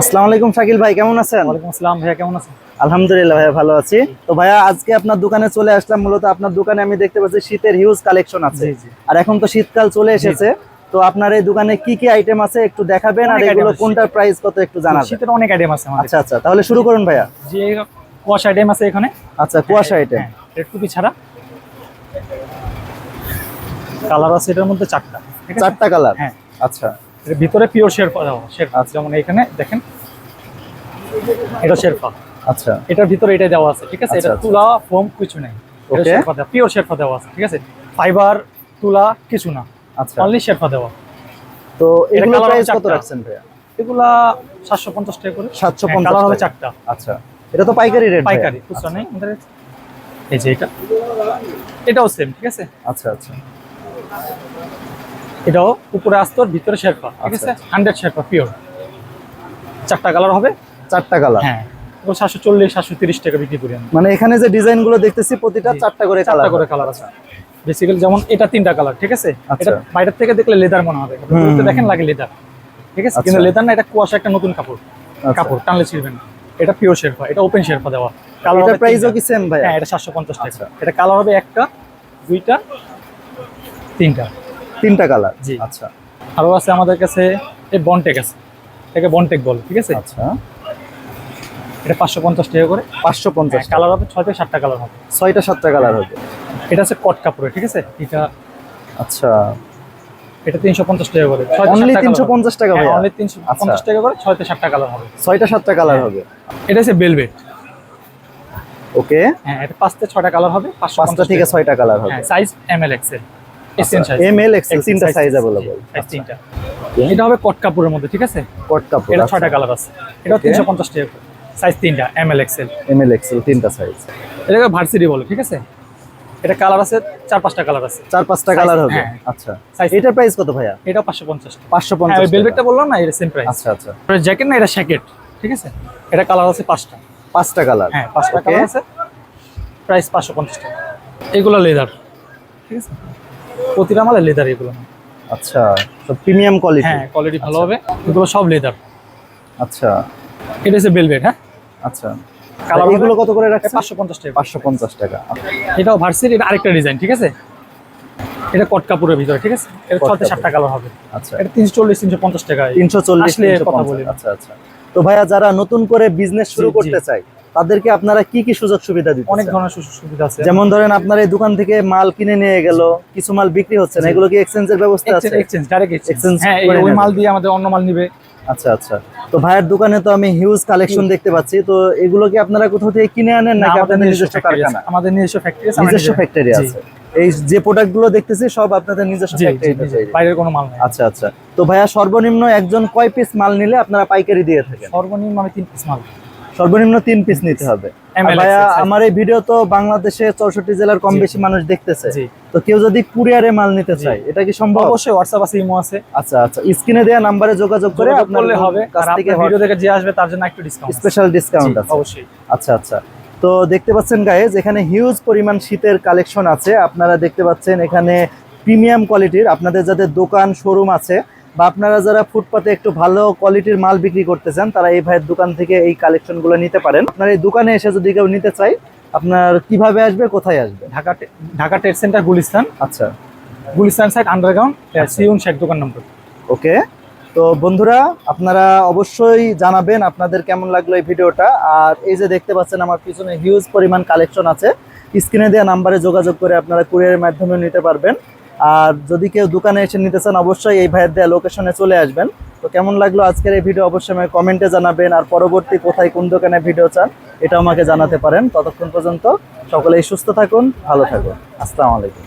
আসসালামু আলাইকুম শাকিল ভাই, কেমন আছেন? ওয়ালাইকুম আসসালাম ভাইয়া, কেমন আছেন? আলহামদুলিল্লাহ ভাইয়া, ভালো আছি। তো ভাইয়া আজকে আপনার দোকানে চলে আসলাম। মূলত আপনার দোকানে আমি দেখতে পাচ্ছি শীতের হিউজ কালেকশন আছে। জি জি। আর এখন তো শীতকাল চলে এসেছে, তো আপনার এই দোকানে কি কি আইটেম আছে একটু দেখাবেন, আর অনেক এগুলো item আছে। কোনটার প্রাইস কত একটু জানাবেন। শীতের অনেক আইটেম আছে আমাদের। আচ্ছা আচ্ছা, তাহলে শুরু করুন ভাইয়া। যে কুয়াশা আইটেম আছে এখানে। আচ্ছা, কুয়াশা আইটেম। হ্যাঁ, রেড টুপি ছাড়া কালার আছে এটার মধ্যে চারটা। ঠিক আছে? চারটা কালার। হ্যাঁ। আচ্ছা এর ভিতরে পিওর শেরপা দেওয়া, শেরপা যেমন এখানে দেখেন, এটা শেরপা। আচ্ছা এটার ভিতরে এটাই দেওয়া আছে। ঠিক আছে? আচ্ছা, এটা আচ্ছা। তুলা ফোম কিছু নাই, এটা Okay. শেরপা দেওয়া, পিওর শেরপা দেওয়া আছে। ঠিক আছে? ফাইবার তুলা কিছু না, আচ্ছা। অনলি শেরপা দেওয়া। তো এটা এগুলো colour প্রাইস হবে কত চারটা। রাখছেন ভাইয়া? এগুলা 750 টাকা করে। 750 কালার হবে টাকা। চারটা। আচ্ছা, এটা তো পাইকারি রেট। পাইকারি, খুচরা নেই আমাদের কাছে। এই যে এটাও সেম। ঠিক আছে? আচ্ছা আচ্ছা এটাও উপরে আস্তর, ভিতরে শেরপা। ঠিক আছে? 100 শেরপা পিওর। চারটা কালার হবে। চারটা কালার। হ্যাঁ, এগুলো 740 730 টাকা বিক্রি করি আমি। মানে এখানে যে ডিজাইন গুলো দেখতেছি প্রতিটা জি। চারটা করে চারটা কালার করে কালার আছে। বেসিক্যালি যেমন এটা তিনটা কালার। ঠিক আছে? আচ্ছা। এটা বাইরের থেকে দেখলে লেদার মনে হবে, দূরে দেখেন লাগে লেদার। ঠিক আছে? আচ্ছা। কিন্তু লেদার না, এটা কুয়াশা একটা নতুন কাপড়। আচ্ছা। কাপড় টানলে ছিড়বে না। এটা পিওর শেরপা, এটা ওপেন শেরপা দেওয়া। কালার এটা হবে প্রাইসও তিনটা। কি সেম ভাই? হ্যাঁ, এটা 750 টাকা। আচ্ছা। এটা কালার হবে একটা, দুইটা, তিনটা। তিনটা কালার। জি। আচ্ছা আরো আছে আমাদের কাছে এই বনটেক আছে, এটাকে বনটেক বল। ঠিক আছে? আচ্ছা, এটা 550 টাকা করে। 550 কালার হবে 6 থেকে 7টা কালার হবে। 6টা 7টা কালার হবে। এটা আছে কট কাপড়ে। ঠিক আছে? এটা আচ্ছা, এটা 350 টাকা করে। অনলি 350 টাকা ভাই? অনলি 350 টাকা করে, 6 থেকে 7টা কালার হবে। 6টা 7টা কালার হবে। এটা আছে বেলভেট। ওকে, হ্যাঁ, এটা 5 থেকে 6টা কালার হবে। 5টা থেকে 6টা কালার হবে। হ্যাঁ, সাইজ এমএল এক্সেল, এসএন সাইজ, এম এল এক্সেল তিনটা সাইজ अवेलेबल। সাইজ তিনটা। এটা হবে কট কাপড়ের মধ্যে। ঠিক আছে? কট কাপড়। এটা 6টা কালার আছে। এটা Okay. 350 টাকা করে, সাইজ তিনটা M L XL. M L XL তিনটা সাইজ। এটাকে ভার্সিটি বলে। ঠিক আছে? এটা কালার আছে 4-5টা কালার আছে। 4-5টা কালার হবে। হ্যাঁ। আচ্ছা, সাইজ এটার প্রাইস কত ভাইয়া? এটা 550 টাকা। 550 হ্যাঁ, বেলভেটটা বললাম না, এটা সেম প্রাইস। আচ্ছা আচ্ছা, জ্যাকেট না, এটা শ্যাকেট। ঠিক আছে? এটা কালার আছে 5টা। 5টা কালার। হ্যাঁ, 5টা Okay. কালার আছে, প্রাইস 550 টাকা। এগুলো লেদার। ঠিক আছে? প্রতিটা মালে লেদার এগুলো। আচ্ছা, তো প্রিমিয়াম কোয়ালিটি। হ্যাঁ, কোয়ালিটি ভালো হবে। এগুলো সব লেদার। আচ্ছা এটা হচ্ছে বেলভেট। হ্যাঁ, আচ্ছা, কালার এগুলো কত করে রাখছেন? 550 টাকা। 550 টাকা। এটাও ভার্সিটি, এটা আরেকটা ডিজাইন। ঠিক আছে? এটা কট কাপড়ের ভিতরে। ঠিক আছে? এটা কট 6 থেকে কাপড়। 7টা কালার হবে। আচ্ছা, এটা 340 350 টাকা। 340 আসলে কথা 350। বলি। আচ্ছা আচ্ছা, তো ভাইয়া যারা নতুন করে বিজনেস শুরু জি, জি। করতে চায় তাদেরকে আপনারা কি কি সুযোগ সুবিধা দিচ্ছেন? অনেক ধরনের সুযোগ সুবিধা আছে। যেমন ধরেন আপনার এই দোকান থেকে মাল কিনে নিয়ে গেল, কিছু মাল বিক্রি হচ্ছে না, জি। এগুলো কি এক্সচেঞ্জের ব্যবস্থা আছে? Exchange, direct Exchange exchange. হ্যাঁ, করে ওই নেবে। মাল দিয়ে আমাদের অন্য মাল নিবে। আচ্ছা আচ্ছা, তো ভাইয়ের দোকানে তো আমি হিউজ কালেকশন দেখতে পাচ্ছি, তো এগুলো কি আপনারা কোথাও থেকে কিনে আনেন নাকি আপনাদের নিজস্ব কারখানা? আমাদের নিজস্ব ফ্যাক্টরি আছে। নিজস্ব ফ্যাক্টরি আছে। এই যে প্রোডাক্ট গুলো দেখতেছি সব আপনাদের নিজস্ব ফ্যাক্টরিতে তৈরি। বাইরের কোনো মাল নাই। আচ্ছা আচ্ছা, তো ভাইয়া সর্বনিম্ন একজন কয় পিস মাল নিলে আপনারা পাইকারি দিয়ে থাকেন? সর্বনিম্ন আমি 3 পিস মাল। সর্বনিম্ন 3 পিস নিতে হবে। আর ML ভাইয়া size। আমার এই ভিডিও তো বাংলাদেশে 64 জেলার কম জি। বেশি মানুষ দেখতেছে, জি। তো কেউ যদি কুরিয়ারে মাল নিতে চায় এটা কি সম্ভব? অবশ্যই হোয়াটসঅ্যাপ আছে, ইমো আছে। আচ্ছা আচ্ছা, স্ক্রিনে দেওয়া নাম্বারে যোগাযোগ করে যোগাযোগ আপনার করলে হবে। কাছ আর থেকে আপনার ভিডিও দেখে যে আসবে তার জন্য একটু ডিসকাউন্ট আছে। স্পেশাল ডিসকাউন্ট আছে। অবশ্যই। আচ্ছা আচ্ছা, তো দেখতে পাচ্ছেন গাইজ এখানে হিউজ পরিমাণ শীতের কালেকশন আছে। আপনারা দেখতে পাচ্ছেন এখানে প্রিমিয়াম কোয়ালিটির, আপনাদের যাদের দোকান শোরুম আছে বা আপনারা যারা ফুটপাতে একটু ভালো কোয়ালিটির মাল বিক্রি করতে চান তারা এই ভাইয়ের দোকান থেকে এই কালেকশনগুলো নিতে পারেন। আপনার এই দোকানে এসে যদি কেউ নিতে চায় আপনার কিভাবে আসবে, কোথায় আসবে? ঢাকা ট্রেড সেন্টার গুলিস্তান, আচ্ছা, গুলিস্তান সাইড আন্ডারগ্রাউন্ড, সিউন শেখ দোকান নম্বর। ওকে। তো বন্ধুরা আপনারা অবশ্যই জানাবেন আপনাদের কেমন লাগলো এই ভিডিওটা। আর এই যে দেখতে পাচ্ছেন আমার পিছনে হিউজ পরিমাণ কালেকশন আছে, স্ক্রিনে দেওয়া নাম্বারে যোগাযোগ করে আপনারা কুরিয়ারের মাধ্যমে নিতে পারবেন। আর যদি কেউ দোকানে এসে নিতে চান অবশ্যই এই ভাইয়ের দেওয়া লোকেশনে চলে আসবেন। তো কেমন লাগলো আজকের এই ভিডিও অবশ্যই আমাকে কমেন্টে জানাবেন, আর পরবর্তী কোথায় কোন দোকানে ভিডিও চান এটাও আমাকে জানাতে পারেন। ততক্ষণ পর্যন্ত সকলেই সুস্থ থাকুন, ভালো থাকুন। আসসালামু আলাইকুম।